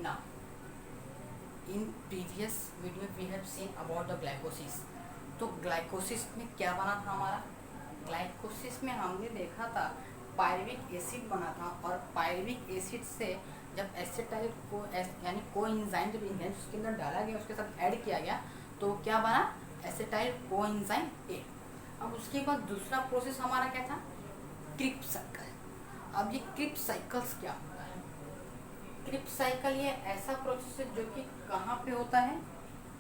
Now, in previous video we have seen about the glycosis. तो ग्लाइकोसिस में क्या बना था हमारा? ग्लाइकोसिस में हमने देखा था पायरुविक एसिड बना था, और पायरुविक एसिड से जब एसिटाइल को यानी कोएंजाइम जब उसके अंदर डाला गया, उसके साथ ऐड किया गया, तो क्या बना? Acetyl coenzyme A. अब उसके बाद दूसरा प्रोसेस हमारा क्या था? Krebs cycle. अब ये क्रिप्स साइकिल्स क्या होता है? क्रिप्स साइकिल ये ऐसा प्रोसेस है जो कि कहाँ पे होता है?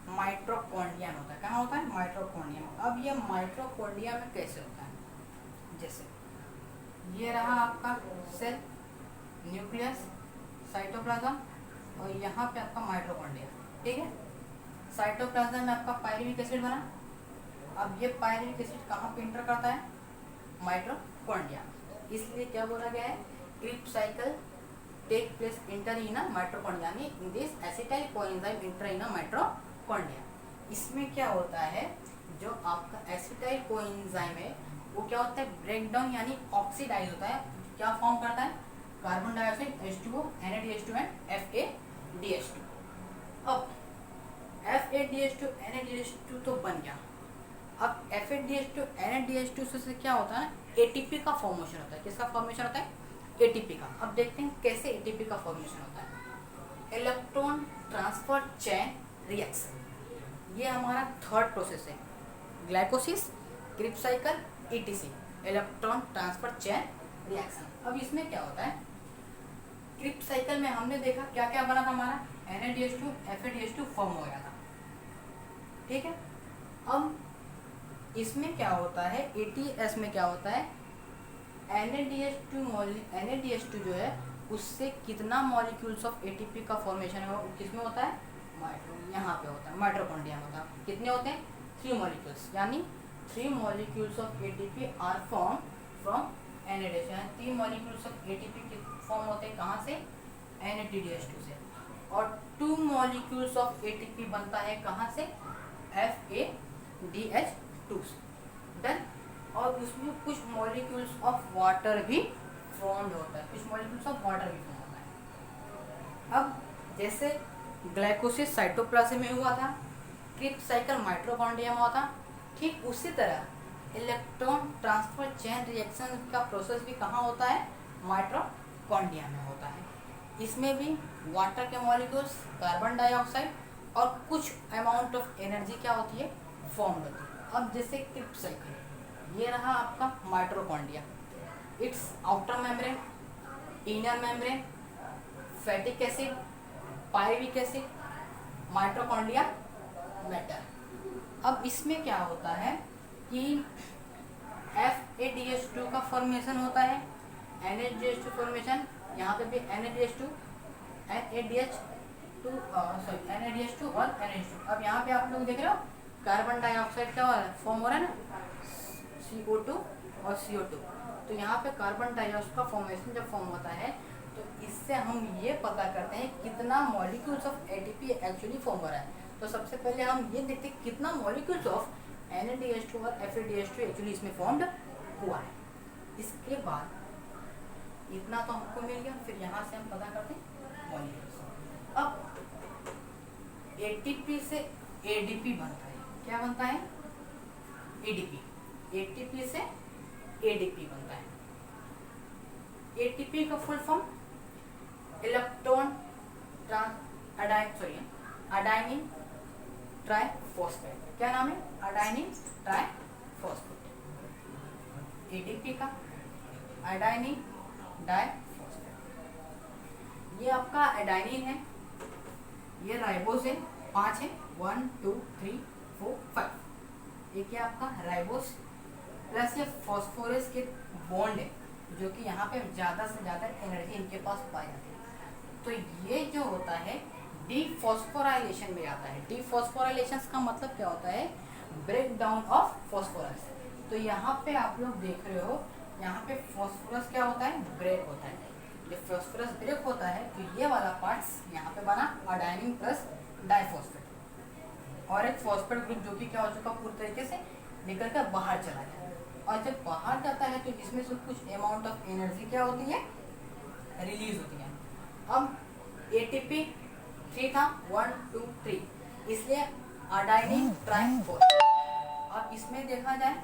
माइटोकॉन्ड्रिया में होता है। कहाँ होता है? माइटोकॉन्ड्रिया में। अब ये माइटोकॉन्ड्रिया में कैसे होता है? जैसे ये रहा आपका सेल, न्यूक्लियस, साइटोप्लाज्म, और यहाँ पे आपका माइटोकॉन्ड्रिया। ठीक है, साइटोप्लाज्म में आपका पायरुविक एसिड बना। अब ये पायरुविक एसिड कहाँ पे इंटर करता है? माइटोकॉन्ड्रिया। इसलिए क्या बोला गया है? Krebs cycle take place enter in mitochondria, यानी in this acetyl coenzyme enter in mitochondria. इसमें क्या होता है? जो आपका एसिटाइल कोएंजाइम है वो क्या होता है? ब्रेक डाउन यानी ऑक्सीडाइज होता है। क्या फॉर्म करता है? Carbon dioxide, H2O, NaDH2 and FADH2। अब FADH2 NaDH2 तो बन गया। अब FADH2 NaDH2 से क्या होता है? ATP का फॉर्मेशन होता है। किसका फॉर्मेशन होता है? ATP का। अब देखते हैं कैसे ATP का फॉर्मेशन होता है। इलेक्ट्रॉन ट्रांसफर चेन रिएक्शन, ये हमारा थर्ड प्रोसेस है। Glycolysis, Krebs cycle, ETC, electron transfer chain reaction. अब इसमें क्या होता है? क्रिप्स साइकिल में हमने देखा क्या क्या बना था हमारा? NaDH2 FADH2 फॉर्म हो गया था। ठीक है, अब इसमें क्या होता है? ATS में क्या होता है? NaDH2 जो है उससे कितना मॉलिक्यूल्स ऑफ ATP का फॉर्मेशन है? वो किसमें होता है? यहाँ पे होता है, माइटोकॉन्ड्रिया में होता है। कितने होते हैं? 3 मॉलिक्यूल्स, यानी 3 molecules of ATP are form from NaDH2, यानी 3 मॉलिक्यूल्स ऑफ ATP फॉर्म होते हैं कहाँ से? NaDH2 से। और 2 मॉलिक्यूल्स ऑफ ATP बनता है कहाँ से? FADH2 से। डन। और उसमें कुछ मॉलिक्यूल्स ऑफ वाटर भी फॉर्म होता है, कुछ मॉलिक्यूल्स ऑफ वाटर भी फॉर्म होता है। अब जैसे ग्लाइकोसिस साइटोप्लाज्म में हुआ था, क्रिप्स साइकिल माइटोकॉन्ड्रिया में हुआ था, ठीक उसी तरह इलेक्ट्रॉन ट्रांसफर चेन रिएक्शन का प्रोसेस भी कहाँ होता है? माइटोकॉन्ड्रिया में होता है। इसमें भी वाटर के मॉलिक्यूल्स, कार्बन डाइऑक्साइड और कुछ अमाउंट ऑफ एनर्जी क्या होती है? फॉर्म होती है। अब जैसे क्रिप्स साइकिल, ये रहा आपका mitochondria. It's outer membrane, inner membrane, फैटिक acid, pyruvic acid, mitochondria matter. अब इसमें क्या होता है कि FADH2 का फॉर्मेशन होता है, NaDH2 फॉर्मेशन, यहाँ पे भी NaDH2 NaDH2 और NaDH2। अब यहाँ पे आप लोग देख रहे हो कार्बन डाइऑक्साइड क्या फॉर्म हो रहा है ना, CO2 और CO2। तो यहाँ पे कार्बन डाइऑक्साइड का फॉर्मेशन जब फॉर्म होता है तो इससे हम ये पता करते हैं कितना molecules of ATP actually form हो रहा है। तो सबसे पहले हम ये देखते हैं कितना मॉलिक्यूल्स ऑफ NaDH2 और FADH2 एक्चुअली इसमें फॉर्म्ड हुआ है। इसके बाद इतना तो हमको मिल गया, फिर यहाँ से हम पता करते हैं मॉलिक्यूल्स। अब ATP से ADP बनता है। क्या बनता है? ADP। ATP से ADP बनता है। ATP का फुल फॉर्म इलेक्ट्रॉन अडाइनिन ट्राइफॉस्फेट। क्या नाम है? अडाइनिन ट्राइफॉस्फेट। ADP का अडाइनिन डाइफॉस्फेट। ये आपका एडाइनिन है, ये राइबोस है, 5 है, 1 2 3 4 5। एक है आपका राइबोस, प्लस ये फॉस्फोरस के बॉन्ड है जो कि यहाँ पे ज़्यादा से ज़्यादा एनर्जी इनके पास पाई जाती है। तो ये जो होता है डीफॉस्फोराइलेशन में आता है। डीफॉस्फोराइलेशन का मतलब क्या होता है? Break down of phosphorus. तो यहाँ पे आप लोग देख रहे हो, यहाँ पे फॉस्फोरस क्या होता है? ब्रेक होता है। जब फॉस्फोरस ब्रेक होता है तो ये वाला पार्ट्स यहाँ पे बना अडाइनिन प्लस डाइफॉस्फेट, और एक फॉस्फेट ग्रुप जो कि क्या हो चुका पूरी तरीके से निकल कर बाहर चला गया। और जब बाहर जाता है तो इसमें से कुछ अमाउंट ऑफ एनर्जी क्या होती है? रिलीज होती है। अब ATP 3 था, 1 2 3, इसलिए अडाइनिन ट्राइफॉस्फेट। अब इसमें देखा जाए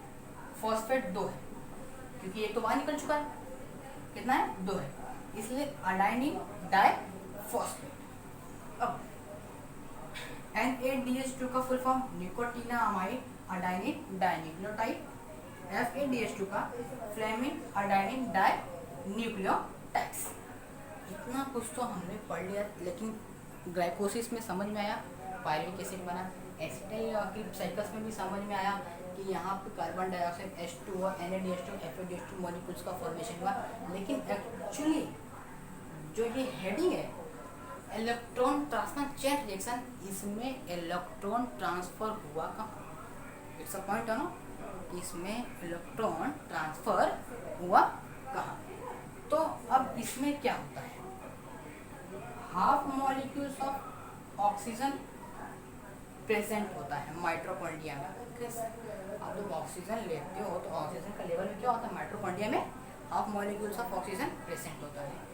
फॉस्फेट 2 है, क्योंकि एक तो बाहर निकल चुका है, कितना है 2 है, इसलिए अडाइनिन डाइफॉस्फेट। अब NADH2 का full form nicotinamide adenine dinucleotide, FADH2 का फ्लेमिंग अडाइनिन डाई न्यूक्लियोटाइड्स। इतना कुछ तो हमने पढ़ लिया, लेकिन ग्लाइकोसिस में समझ में आया पायरुविक एसिड बना, एसिटाइल साइकल्स में भी समझ में आया कि यहाँ पे carbon dioxide H2O NADH2 FADH2 molecules का फॉर्मेशन हुआ। लेकिन एक्चुअली जो ये हेडिंग है इलेक्ट्रॉन ट्रांसफर चेन रिएक्शन, इसमें इलेक्ट्रॉन ट्रांसफर हुआ कहाँ? इट्स अ पॉइंट है ना, इसमें इलेक्ट्रॉन ट्रांसफर हुआ कहाँ? तो अब इसमें क्या होता है, half molecules of oxygen present होता है माइटोकॉन्ड्रिया में। आप जब ऑक्सीजन लेते हो तो ऑक्सीजन का लेवल क्या होता है, माइटोकॉन्ड्रिया में half molecules of oxygen present होता है।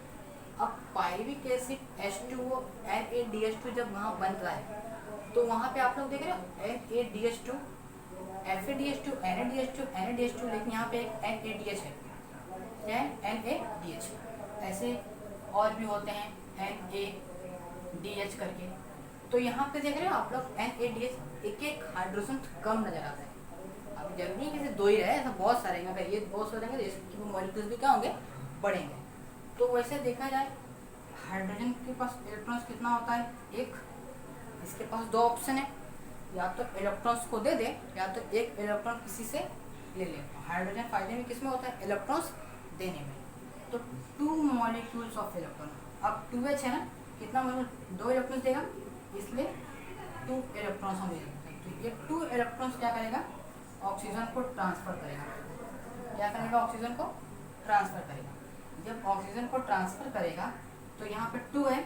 अब पायरुविक एसिड H2O NADH2 जब वहाँ बन रहा है तो वहाँ पे आप लोग देख रहे हो NADH2 FADH2 NADH2 लेकिन यहाँ पे एक NADH है, क्या है NADH। ऐसे और भी होते हैं NADH करके। तो यहाँ पे देख रहे हो आप लोग NADH एक एक हाइड्रोजन कम नजर आता है। अब जब नहीं किसी दो ही रहे, ऐसा बहुत सारे, अगर ये बहुत सारे रहेंगे तो इसके मॉलिक्यूल्स भी क्या होंगे, बढ़ेंगे। तो वैसे देखा जाए हाइड्रोजन के पास इलेक्ट्रॉन्स कितना होता है, एक, इसके पास दो ऑप्शन है, या तो इलेक्ट्रॉन्स को दे दे या तो एक इलेक्ट्रॉन किसी से ले ले। हाइड्रोजन फायदे में किस में होता है, इलेक्ट्रॉन्स देने में। तो 2 मॉलिक्यूल्स ऑफ इलेक्ट्रॉन, अब 2H है ना, कितना मॉलिक्यूल, 2 इलेक्ट्रॉन्स देगा, इसलिए 2 इलेक्ट्रॉन्स हम दे सकते हैं। तो ये 2 इलेक्ट्रॉन्स क्या करेगा, ऑक्सीजन को ट्रांसफर करेगा। क्या करेगा, ऑक्सीजन को ट्रांसफर करेगा। जब ऑक्सीजन को ट्रांसफर करेगा तो यहाँ पे 2 है,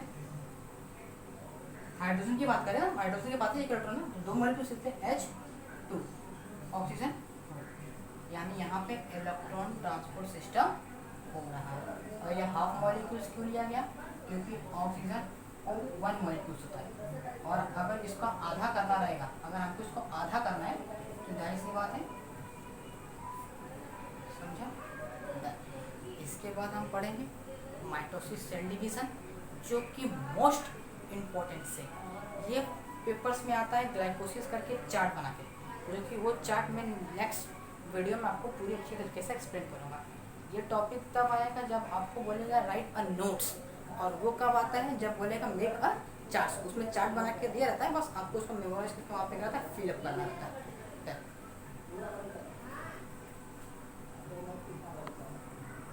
हाइड्रोजन की बात करें ना, हाइड्रोजन की बात है, एक इलेक्ट्रॉन है, 2 मॉलिक्यूल सिर्फ H2 ऑक्सीजन, यानी यहाँ पे इलेक्ट्रॉन ट्रांसपोर्ट सिस्टम हो रहा है। और ये हाफ मॉलिक्यूल्स क्यों लिया गया, क्योंकि ऑक्सीजन 1 मॉलिक्यूल्स होता है, और अगर इसका आधा करना रहेगा, अगर हमको इसको आधा करना है तो जाहिर सी बात है, समझा। इसके बाद हम पढ़ेंगे माइटोसिस सेल डिवीजन, जो कि मोस्ट इम्पोर्टेंट से ये पेपर्स में आता है ग्लाइकोसिस करके चार्ट बना के, जो कि वो चार्ट मैं नेक्स्ट वीडियो में आपको पूरी अच्छी तरीके से एक्सप्लेन करूँगा। ये टॉपिक तब आएगा जब आपको बोलेगा राइट अ नोट्स, और वो कब आता है, जब बोलेगा मेक अ चार्ट। उसमें चार्ट बना के दिया रहता है, बस आपको उसको मेमोराइज करके वहाँ पे क्या रहता है, फिलअप करना रहता है।